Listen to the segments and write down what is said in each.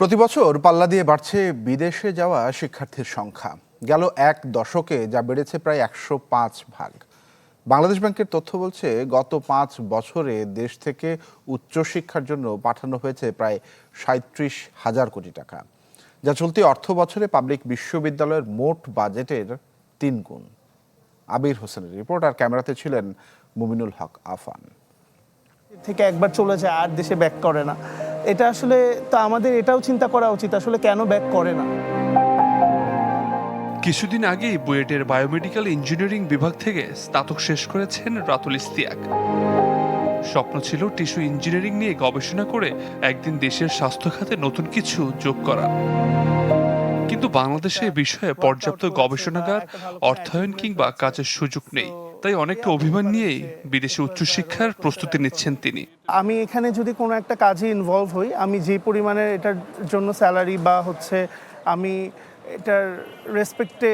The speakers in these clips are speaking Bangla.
প্রতিবছর পাল্লা দিয়ে বাড়ছে বিদেশে যাওয়া শিক্ষার্থীর সংখ্যা। গেল এক দশকে যা বেড়েছে প্রায় 105 ভাগ। বাংলাদেশ ব্যাংকের তথ্য বলছে গত 5 বছরে দেশ থেকে উচ্চশিক্ষার জন্য পাঠানো হয়েছে প্রায় 37,000 কোটি টাকা, যা চলতি অর্থ বছরে পাবলিক বিশ্ববিদ্যালয়ের মোট বাজেটের 3 গুণ। আবির হোসেনের রিপোর্ট, আর ক্যামেরাতে ছিলেন মুমিনুল হক আফান। থেকে একবার চলে যায় আর দেশে ব্যাক করে না। এটা আসলে তো আমাদের এটাও চিন্তা করা উচিত, আসলে কেন ব্যাক করে না। কিছুদিন আগেই বুয়েটের বায়োমেডিক্যাল ইঞ্জিনিয়ারিং বিভাগ থেকে স্নাতক শেষ করেছেন রাতুল ইস্তিয়াক। স্বপ্ন ছিল টিস্যু ইঞ্জিনিয়ারিং নিয়ে গবেষণা করে একদিন দেশের স্বাস্থ্য খাতে নতুন কিছু যোগ করা। কিন্তু বাংলাদেশে এ বিষয়ে পর্যাপ্ত গবেষণাগার, অর্থায়ন কিংবা কাজের সুযোগ নেই। তাই অনেকটা অভিমান নিয়েই বিদেশে উচ্চশিক্ষার প্রস্তুতি নিচ্ছেন তিনি। আমি এখানে যদি কোনো একটা কাজে ইনভলভ হই, আমি যে পরিমাণের এটার জন্য স্যালারি বা আমি এটার রেসপেক্টে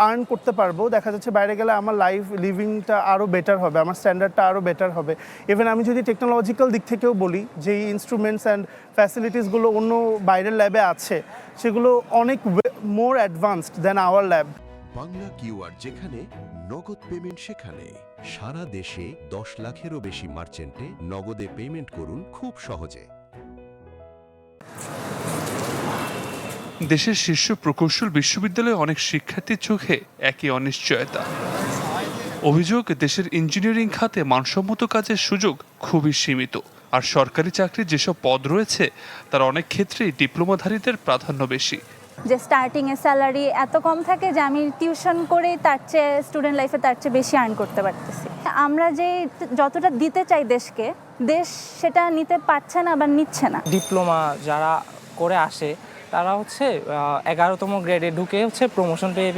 আর্ন করতে পারবো, দেখা যাচ্ছে বাইরে গেলে আমার লিভিংটা আরও বেটার হবে, আমার স্ট্যান্ডার্ডটা আরও বেটার হবে। ইভেন আমি যদি টেকনোলজিক্যাল দিক থেকেও বলি, যে ইনস্ট্রুমেন্টস অ্যান্ড ফ্যাসিলিটিসগুলো অন্য বাইরের ল্যাবে আছে, সেগুলো অনেক মোর অ্যাডভান্সড দেন আওয়ার ল্যাব। বাংলা কিউআর, যেখানে নগদ পেমেন্ট সেখানে। সারা দেশে 10 লাখেরও বেশি মার্চেন্টে নগদে পেমেন্ট করুন খুব সহজে। দেশের শীর্ষ প্রকৌশল বিশ্ববিদ্যালয়ে অনেক শিক্ষার্থীর চোখে একই অনিশ্চয়তা। অভিযোগ, দেশের ইঞ্জিনিয়ারিং খাতে মানসম্মত কাজের সুযোগ খুবই সীমিত, আর সরকারি চাকরির যেসব পদ রয়েছে তার অনেক ক্ষেত্রেই ডিপ্লোমাধারীদের প্রাধান্য বেশি। যে স্টার্টিংয়ের স্যালারি এত কম থাকে যে আমি টিউশন করে তার চেয়ে স্টুডেন্ট লাইফে তার চেয়ে বেশি আর্ন করতে পারতেছি। আমরা যে যতটা দিতে চাই দেশকে, দেশ সেটা নিতে পারছে না বা নিচ্ছে না। ডিপ্লোমা যারা করে আসে তারা 11তম গ্রেডে ঢুকে প্রমোশন পেয়ে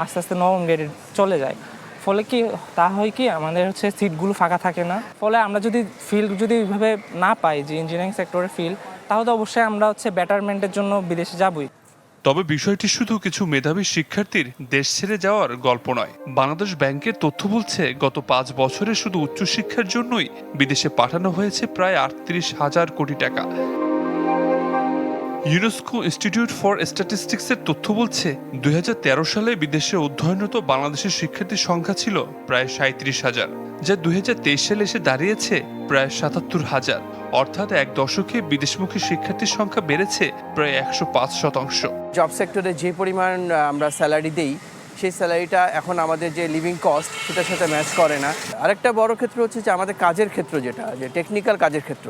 আস্তে আস্তে 9ম গ্রেডে চলে যায়। ফলে হয় কি আমাদের সিটগুলো ফাঁকা থাকে না। ফলে আমরা যদি ফিল্ড ওইভাবে না পাই, যে ইঞ্জিনিয়ারিং সেক্টরের ফিল্ড, তাহলে অবশ্যই আমরা বেটারমেন্টের জন্য বিদেশে যাবই। তবে বিষয়টি শুধু কিছু মেধাবী শিক্ষার্থীর দেশ ছেড়ে যাওয়ার গল্প নয়। বাংলাদেশ ব্যাংকের তথ্য বলছে গত 5 বছরে শুধু উচ্চশিক্ষার জন্যই বিদেশে পাঠানো হয়েছে প্রায় 38,000 কোটি টাকা। ইউনেস্কো ইনস্টিটিউট ফর স্ট্যাটিস্টিক্সের তথ্য বলছে 2013 সালে বিদেশে অধ্যয়নরত বাংলাদেশের শিক্ষার্থীর সংখ্যা ছিল প্রায় 37,000, যা 2023 সালে এসে দাঁড়িয়েছে প্রায় 77,000। অর্থাৎ এক দশকে বিদেশমুখী শিক্ষার্থীর সংখ্যা বেড়েছে প্রায় 105%। জব সেক্টরে যে পরিমাণ আমরা স্যালারি দেই, সেই স্যালারিটা এখন আমাদের যে লিভিং কস্ট সেটার সাথে ম্যাচ করে না। আরেকটা বড় ক্ষেত্র হচ্ছে যে আমাদের কাজের ক্ষেত্র, যে টেকনিক্যাল কাজের ক্ষেত্র,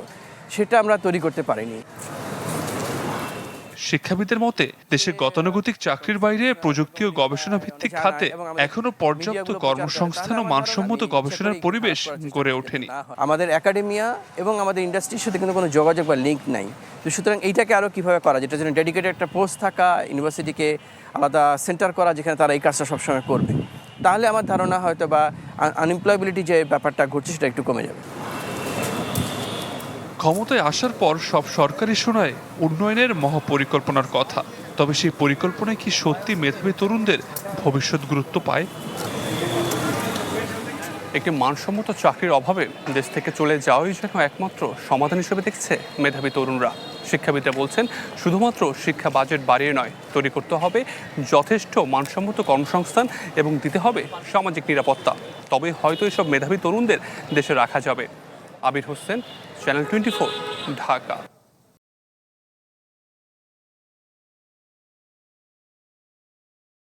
সেটা আমরা তৈরি করতে পারিনি। শিক্ষাবিদদের মতে দেশের গতানুগতিক চাকরির বাইরে প্রযুক্তি ও গবেষণা ভিত্তিক খাতে এখনো পর্যাপ্ত কর্মসংস্থান ও মানসম্মত গবেষণার পরিবেশ গড়ে ওঠেনি। আমাদের একাডেমিয়া এবং আমাদের ইন্ডাস্ট্রির সাথে কিন্তু কোনো যোগাযোগ বা লিঙ্ক নাই। তো সুতরাং এইটাকে আরও কীভাবে করা, যেটার জন্য ডেডিকেটেড একটা পোস্ট থাকা, ইউনিভার্সিটিকে আলাদা সেন্টার করা যেখানে তারা এই কাজটা সবসময় করবে, তাহলে আমার ধারণা হয়তো বা আনএমপ্লয়েবিলিটি যে ব্যাপারটা ঘটছে সেটা একটু কমে যাবে। ক্ষমতায় আসার পর সব সরকারি শোনায় উন্নয়নের মহাপরিকল্পনার কথা। তবে সেই পরিকল্পনায় কি সত্যি মেধাবী তরুণদের ভবিষ্যৎ গুরুত্ব পায়? একটি মানসম্মত চাকরির অভাবে দেশ থেকে চলে যাওয়াই যেন একমাত্র সমাধান হিসেবে দেখছে মেধাবী তরুণরা। শিক্ষাবিদরা বলছেন শুধুমাত্র শিক্ষা বাজেট বাড়িয়ে নয়, তৈরি করতে হবে যথেষ্ট মানসম্মত কর্মসংস্থান এবং দিতে হবে সামাজিক নিরাপত্তা। তবে হয়তো এসব মেধাবী তরুণদের দেশে রাখা যাবে। আবির হোসেন, চ্যানেল 24, ঢাকা।